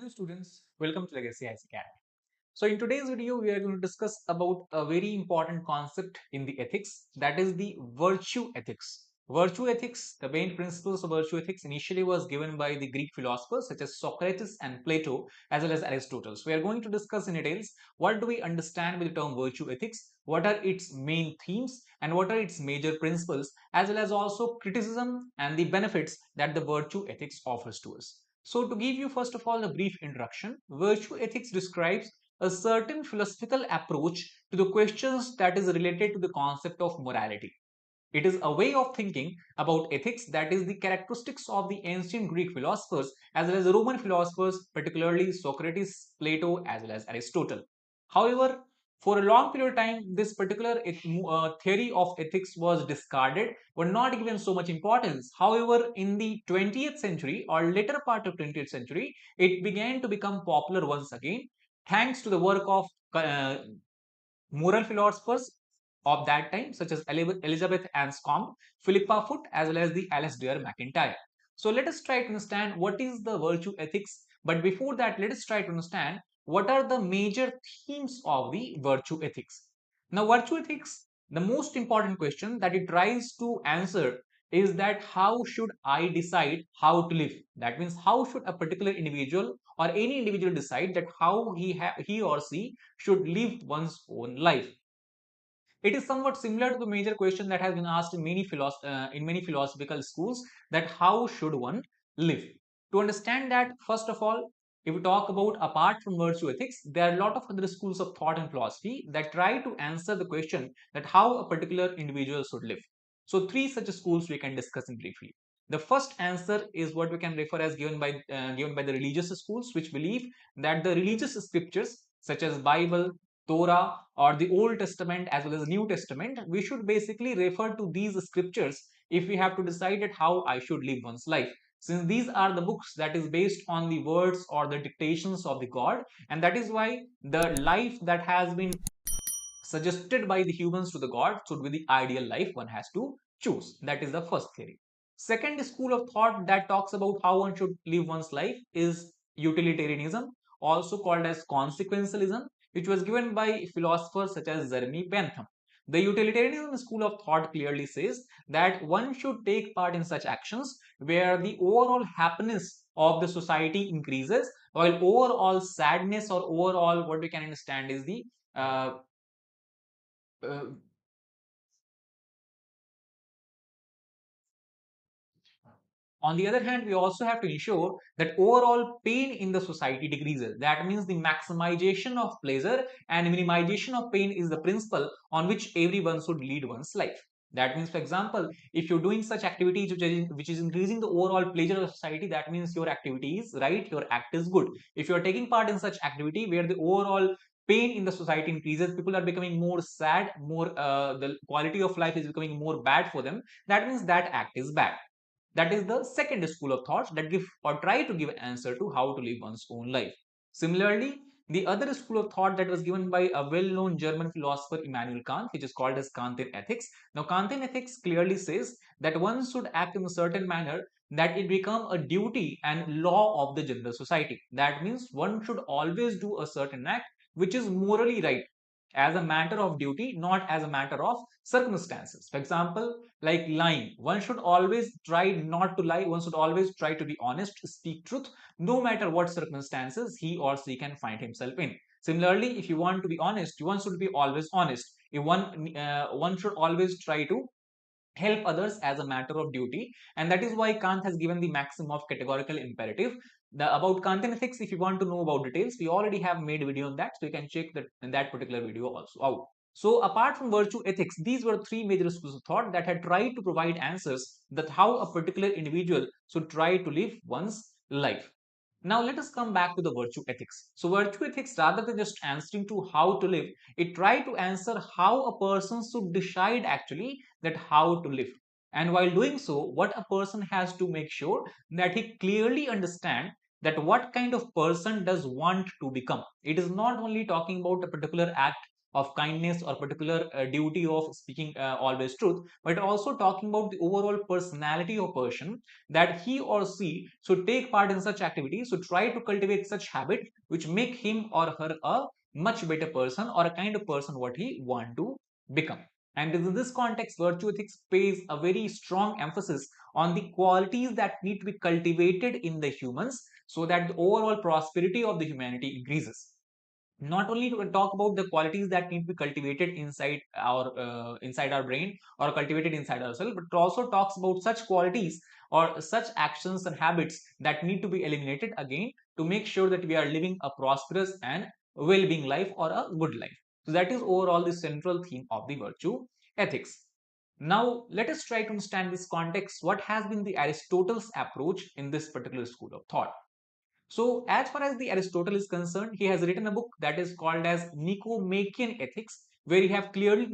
Hello students, welcome to Legacy IAS Academy. So in today's video, we are going to discuss about a very important concept in the ethics, that is the virtue ethics. Virtue ethics, the main principles of virtue ethics initially was given by the Greek philosophers such as Socrates and Plato as well as Aristotle. So we are going to discuss in details what do we understand with the term virtue ethics, what are its main themes and what are its major principles, as well as also criticism and the benefits that the virtue ethics offers to us. So to give you first of all a brief introduction, virtue ethics describes a certain philosophical approach to the questions that is related to the concept of morality. It is a way of thinking about ethics that is the characteristics of the ancient Greek philosophers as well as the Roman philosophers, particularly Socrates, Plato, as well as Aristotle. However, for a long period of time, this particular theory of ethics was discarded, were not given so much importance. However, in the 20th century or later part of 20th century, it began to become popular once again, thanks to the work of moral philosophers of that time, such as Elizabeth Anscombe, Philippa Foot, as well as the Alasdair MacIntyre. So let us try to understand what is the virtue ethics. But before that, let us try to understand what are the major themes of the virtue ethics. Now, virtue ethics, the most important question that it tries to answer is that how should I decide how to live? That means how should a particular individual or any individual decide that how he or she should live one's own life. It is somewhat similar to the major question that has been asked in many philosophical schools, that how should one live. To understand that, first of all, if we talk about apart from virtue ethics, there are a lot of other schools of thought and philosophy that try to answer the question that how a particular individual should live. So three such schools we can discuss in briefly. The first answer is what we can refer as given by the religious schools, which believe that the religious scriptures such as Bible, Torah, or the Old Testament as well as New Testament, we should basically refer to these scriptures if we have to decide at how I should live one's life. Since these are the books that is based on the words or the dictations of the God, and that is why the life that has been suggested by the humans to the God should be the ideal life one has to choose. That is the first theory. Second school of thought that talks about how one should live one's life is utilitarianism, also called as consequentialism, which was given by philosophers such as Jeremy Bentham. The utilitarianism school of thought clearly says that one should take part in such actions where the overall happiness of the society increases, while overall sadness or overall what we can understand is the uh, uh, on the other hand, we also have to ensure that overall pain in the society decreases. That means the maximization of pleasure and minimization of pain is the principle on which everyone should lead one's life. That means, for example, if you're doing such activities which is increasing the overall pleasure of society, that means your activity is right, your act is good. If you're taking part in such activity where the overall pain in the society increases, people are becoming more sad, the quality of life is becoming more bad for them, that means that act is bad. That is the second school of thought that give or try to give an answer to how to live one's own life. Similarly, the other school of thought that was given by a well-known German philosopher Immanuel Kant, which is called as Kantian ethics. Now, Kantian ethics clearly says that one should act in a certain manner that it become a duty and law of the general society. That means one should always do a certain act which is morally right as a matter of duty, not as a matter of circumstances. For example, like lying, one should always try not to lie, one should always try to be honest, speak truth, no matter what circumstances he or she can find himself in. Similarly, if you want to be honest, one should be always honest. If one should always try to help others as a matter of duty, and that is why Kant has given the maxim of categorical imperative. About Kantian ethics, if you want to know about details, we already have made a video on that, so you can check that particular video also out. So apart from virtue ethics, these were three major schools of thought that had tried to provide answers that how a particular individual should try to live one's life. Now let us come back to the virtue ethics. So virtue ethics, rather than just answering to how to live, it try to answer how a person should decide actually that how to live. And while doing so, what a person has to make sure that he clearly understand that what kind of person does want to become. It is not only talking about a particular act of kindness or particular duty of speaking always truth, but also talking about the overall personality of person, that he or she should take part in such activities, should try to cultivate such habit which make him or her a much better person or a kind of person what he want to become. And in this context, virtue ethics pays a very strong emphasis on the qualities that need to be cultivated in the humans so that the overall prosperity of the humanity increases. Not only to talk about the qualities that need to be cultivated inside our brain or cultivated inside ourselves, but it also talks about such qualities or such actions and habits that need to be eliminated again to make sure that we are living a prosperous and well-being life or a good life. So that is overall the central theme of the virtue ethics. Now let us try to understand this context. What has been the Aristotle's approach in this particular school of thought? So, as far as the Aristotle is concerned, he has written a book that is called as Nicomachean Ethics, where he have clearly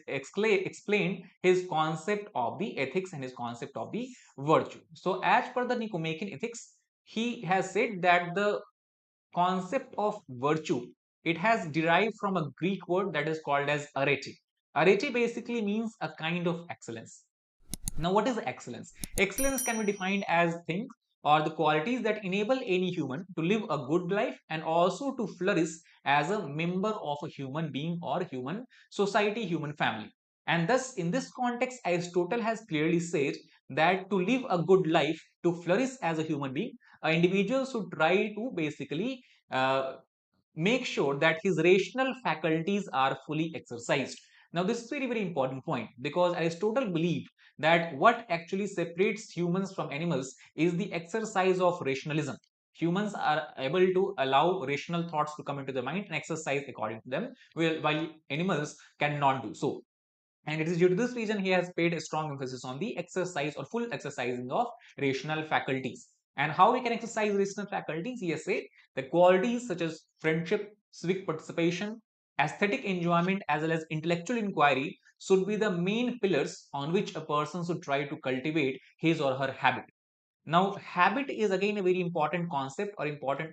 explained his concept of the ethics and his concept of the virtue. So, as per the Nicomachean Ethics, he has said that the concept of virtue, it has derived from a Greek word that is called as arete. Arete basically means a kind of excellence. Now, what is excellence? Excellence can be defined as things or the qualities that enable any human to live a good life and also to flourish as a member of a human being or human society, human family. And thus, in this context, Aristotle has clearly said that to live a good life, to flourish as a human being, an individual should try to basically make sure that his rational faculties are fully exercised. Now, this is very important point because Aristotle believed that what actually separates humans from animals is the exercise of rationalism. Humans are able to allow rational thoughts to come into the mind and exercise according to them, while animals cannot do so. And it is due to this reason he has paid a strong emphasis on the exercise or full exercising of rational faculties. And how we can exercise rational faculties? He has said the qualities such as friendship, civic participation, aesthetic enjoyment, as well as intellectual inquiry should be the main pillars on which a person should try to cultivate his or her habit. Now, habit is again a very important concept or important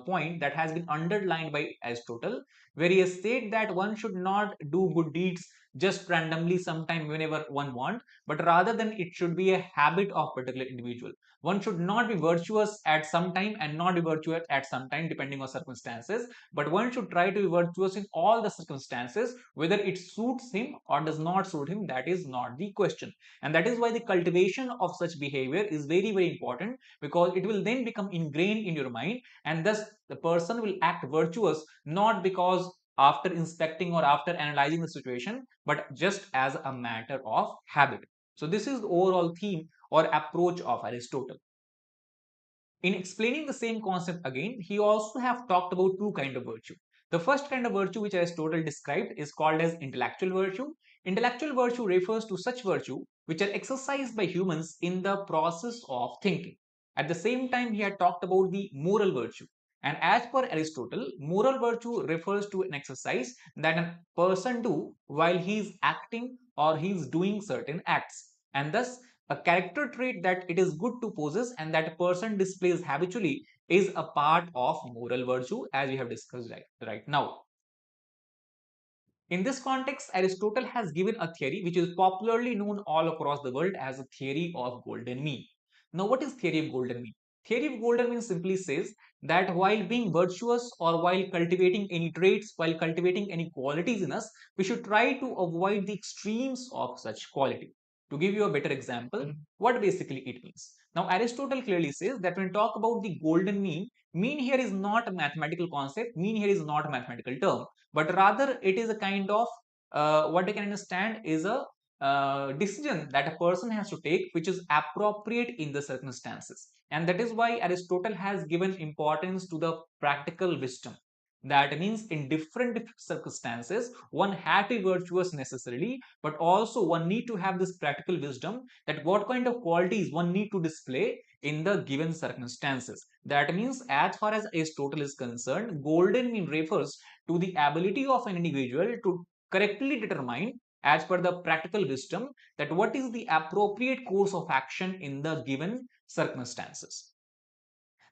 point that has been underlined by Aristotle, where he has said that one should not do good deeds just randomly sometime whenever one want, but rather than it should be a habit of particular individual. One should not be virtuous at some time and not be virtuous at some time depending on circumstances, but one should try to be virtuous in all the circumstances, whether it suits him or does not suit him, that is not the question. And that is why the cultivation of such behavior is very important, because it will then become ingrained in your mind, and thus the person will act virtuous not because after inspecting or after analyzing the situation, but just as a matter of habit. So this is the overall theme or approach of Aristotle. In explaining the same concept again, he also have talked about two kind of virtue. The first kind of virtue which Aristotle described is called as intellectual virtue. Intellectual virtue refers to such virtue which are exercised by humans in the process of thinking. At the same time, he had talked about the moral virtue. And as per Aristotle, moral virtue refers to an exercise that a person do while he is acting or he is doing certain acts. And thus, a character trait that it is good to possess and that a person displays habitually is a part of moral virtue, as we have discussed right now. In this context, Aristotle has given a theory which is popularly known all across the world as a theory of golden mean. Now, what is theory of golden mean? Theory of golden mean simply says that while being virtuous or while cultivating any traits, while cultivating any qualities in us, we should try to avoid the extremes of such quality. To give you a better example, what basically it means. Now, Aristotle clearly says that when we talk about the golden mean here is not a mathematical concept, mean here is not a mathematical term, but rather it is a kind of what I can understand is a decision that a person has to take which is appropriate in the circumstances. And that is why Aristotle has given importance to the practical wisdom. That means in different circumstances, one had to be virtuous necessarily, but also one need to have this practical wisdom that what kind of qualities one need to display in the given circumstances. That means as far as Aristotle is concerned, golden mean refers to the ability of an individual to correctly determine as per the practical wisdom that what is the appropriate course of action in the given circumstances.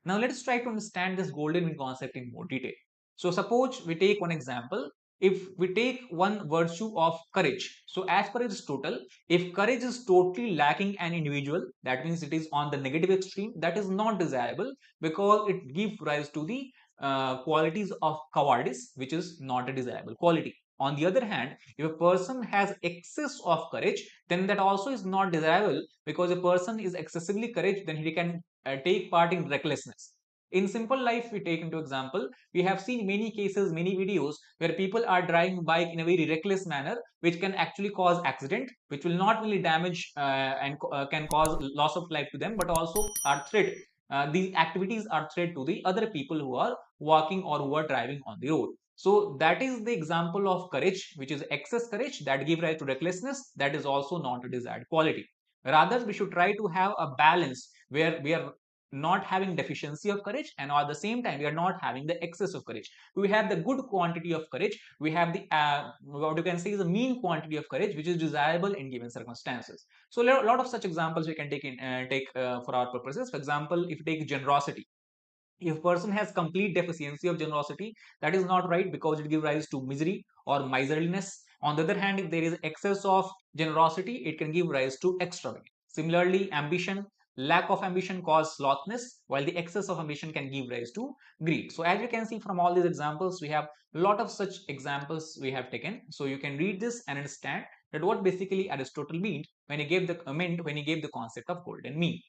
Now let us try to understand this golden mean concept in more detail. So suppose we take one example. if we take one virtue of courage, so as per Aristotle, if courage is totally lacking an individual, that means it is on the negative extreme, that is not desirable because it gives rise to the qualities of cowardice, which is not a desirable quality. On the other hand, if a person has excess of courage, then that also is not desirable, because a person is excessively courage, then he can take part in recklessness. In simple life, we take into example, we have seen many cases, many videos where people are driving bike in a very reckless manner, which can actually cause accident, which will not only damage and can cause loss of life to them, but also are threat. These activities are threat to the other people who are walking or who are driving on the road. So that is the example of courage, which is excess courage that give rise to recklessness. That is also not a desired quality. Rather, we should try to have a balance where we are not having deficiency of courage, and at the same time we are not having the excess of courage. We have the good quantity of courage. We have the what you can say is a mean quantity of courage, which is desirable in given circumstances. So a lot of such examples we can take for our purposes. For example, if you take generosity, if a person has complete deficiency of generosity, that is not right, because it gives rise to misery or miserliness. On the other hand, if there is excess of generosity, it can give rise to extravagance. Similarly, ambition, lack of ambition causes slothness, while the excess of ambition can give rise to greed. So as you can see from all these examples, we have a lot of such examples we have taken. So you can read this and understand that what basically Aristotle meant when he gave the concept of golden mean.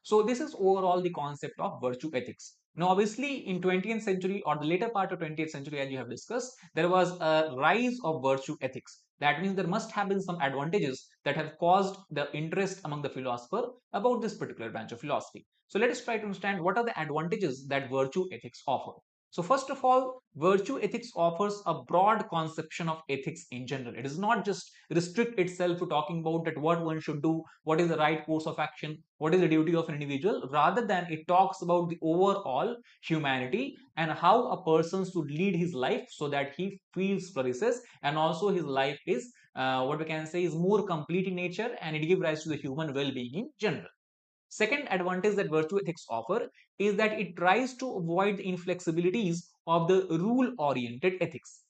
So this is overall the concept of virtue ethics. Now, obviously, in 20th century or the later part of 20th century, as you have discussed, there was a rise of virtue ethics. That means there must have been some advantages that have caused the interest among the philosopher about this particular branch of philosophy. So let us try to understand what are the advantages that virtue ethics offer. So first of all, virtue ethics offers a broad conception of ethics in general. It does not just restrict itself to talking about that what one should do, what is the right course of action, what is the duty of an individual. Rather than it talks about the overall humanity and how a person should lead his life so that he feels flourishes, and also his life is what we can say is more complete in nature, and it gives rise to the human well-being in general. Second advantage that virtue ethics offer is that it tries to avoid the inflexibilities of the rule-oriented ethics.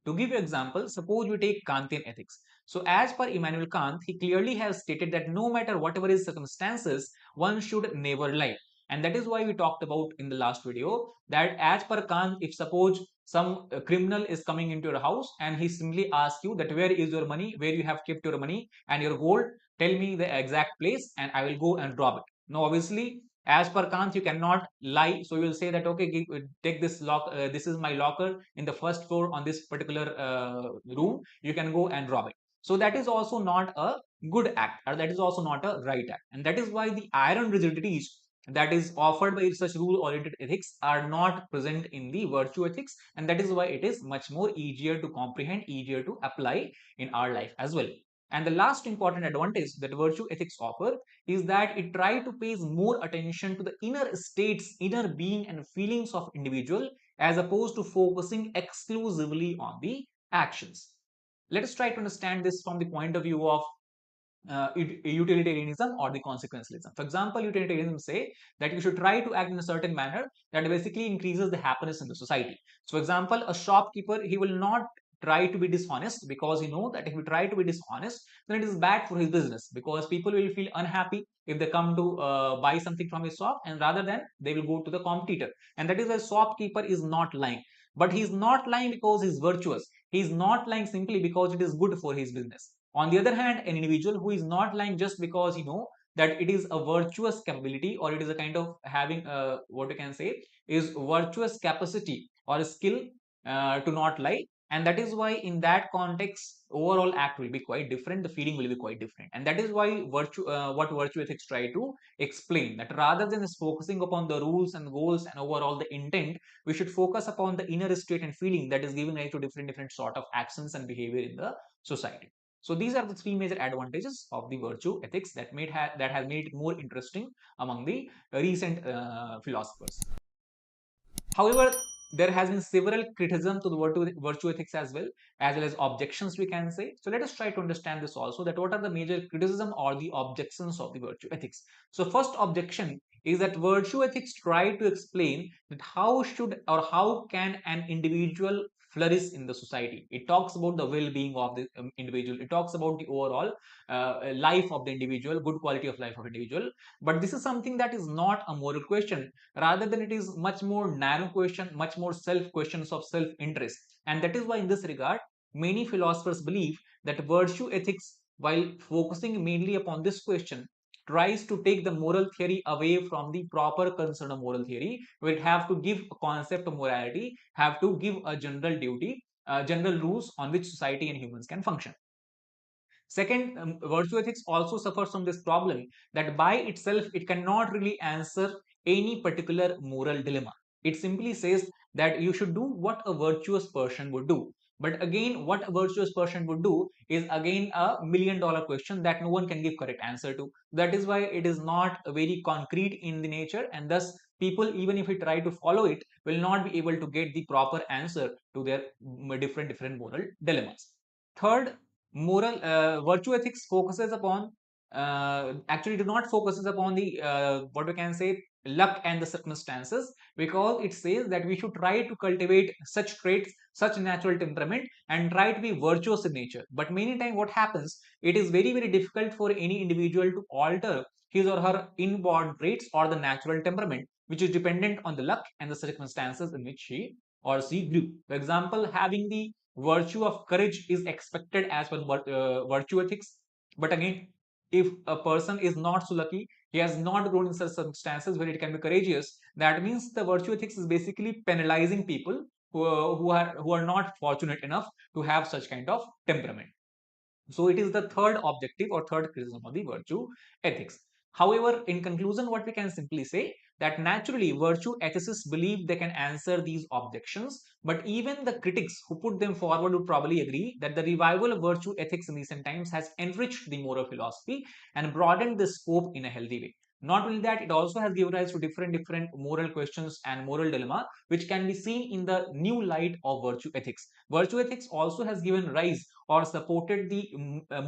To give you an example, suppose you take Kantian ethics. So as per Immanuel Kant, he clearly has stated that no matter whatever his circumstances, one should never lie. And that is why we talked about in the last video that as per Kant, if suppose some criminal is coming into your house and he simply asks you that where is your money, where you have kept your money and your gold, tell me the exact place and I will go and rob it. Now obviously, as per Kant, you cannot lie, so you will say that okay, take this lock, this is my locker in the first floor on this particular room, you can go and rob it. So that is also not a good act, or that is also not a right act, and that is why the iron rigidities that is offered by such rule oriented ethics are not present in the virtue ethics, and that is why it is much more easier to comprehend, easier to apply in our life as well. And the last important advantage that virtue ethics offer is that it try to pay more attention to the inner states, inner being and feelings of individual, as opposed to focusing exclusively on the actions. Let us try to understand this from the point of view of utilitarianism or the consequentialism. For example, utilitarianism say that you should try to act in a certain manner that basically increases the happiness in the society. So, for example, a shopkeeper, he will not try to be dishonest because he know that if he try to be dishonest, then it is bad for his business, because people will feel unhappy if they come to buy something from his shop, and rather than they will go to the competitor. And that is why shopkeeper is not lying. But he is not lying because he is virtuous. He is not lying simply because it is good for his business. On the other hand, an individual who is not lying just because he know that it is a virtuous capability, or it is a kind of having what you can say is virtuous capacity or a skill to not lie, and that is why in that context overall act will be quite different, the feeling will be quite different. And that is why what virtue ethics try to explain, that rather than just focusing upon the rules and goals and overall the intent, we should focus upon the inner state and feeling that is giving rise to different sort of actions and behavior in the society. So these are the three major advantages of the virtue ethics that has made it more interesting among the recent philosophers. However, there has been several criticism to the virtue ethics as well as objections we can say. So let us try to understand this also, that what are the major criticism or the objections of the virtue ethics. So first objection is that virtue ethics try to explain that how should or how can an individual flourish in the society. It talks about the well-being of the individual. It talks about the overall life of the individual, good quality of life of individual. But this is something that is not a moral question. Rather than it is much more narrow question, much more self questions of self-interest. And that is why in this regard, many philosophers believe that virtue ethics, while focusing mainly upon this question, tries to take the moral theory away from the proper concern of moral theory, where it have to give a concept of morality, have to give a general duty, general rules on which society and humans can function. Second, virtue ethics also suffers from this problem that by itself it cannot really answer any particular moral dilemma. It simply says that you should do what a virtuous person would do. But again, what a virtuous person would do is again a $1 million question that no one can give correct answer to. That is why it is not very concrete in the nature, and thus people, even if we try to follow it, will not be able to get the proper answer to their different moral dilemmas. Third, moral virtue ethics focuses upon actually do not focuses upon the what we can say luck and the circumstances, because it says that we should try to cultivate such traits, such natural temperament, and try to be virtuous in nature. But many times what happens, it is very difficult for any individual to alter his or her inborn traits or the natural temperament, which is dependent on the luck and the circumstances in which he or she grew. For example, having the virtue of courage is expected as per virtue ethics. But again, if a person is not so lucky, he has not grown in such circumstances where it can be courageous, that means the virtue ethics is basically penalizing people who are not fortunate enough to have such kind of temperament. So it is the third objective or third criticism of the virtue ethics. However, in conclusion, what we can simply say that naturally virtue ethicists believe they can answer these objections, but even the critics who put them forward would probably agree that the revival of virtue ethics in recent times has enriched the moral philosophy and broadened the scope in a healthy way. Not only that, it also has given rise to different moral questions and moral dilemma, which can be seen in the new light of virtue ethics. Virtue ethics also has given rise or supported the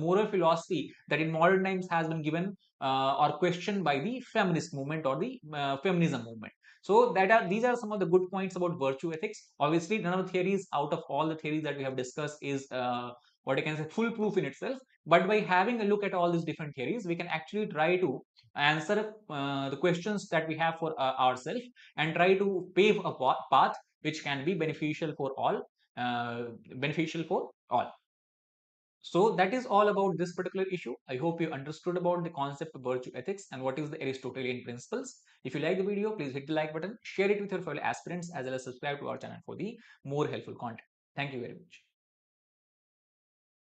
moral philosophy that in modern times has been given or questioned by the feminist movement or the feminism movement. So these are some of the good points about virtue ethics. Obviously, none of the theories out of all the theories that we have discussed is what I can say foolproof in itself. But by having a look at all these different theories, we can actually try to answer the questions that we have for ourselves and try to pave a path which can be beneficial for all. Beneficial for all. So that is all about this particular issue. I hope you understood about the concept of virtue ethics and what is the Aristotelian principles. If you like the video, please hit the like button, share it with your fellow aspirants, as well as subscribe to our channel for the more helpful content. Thank you very much.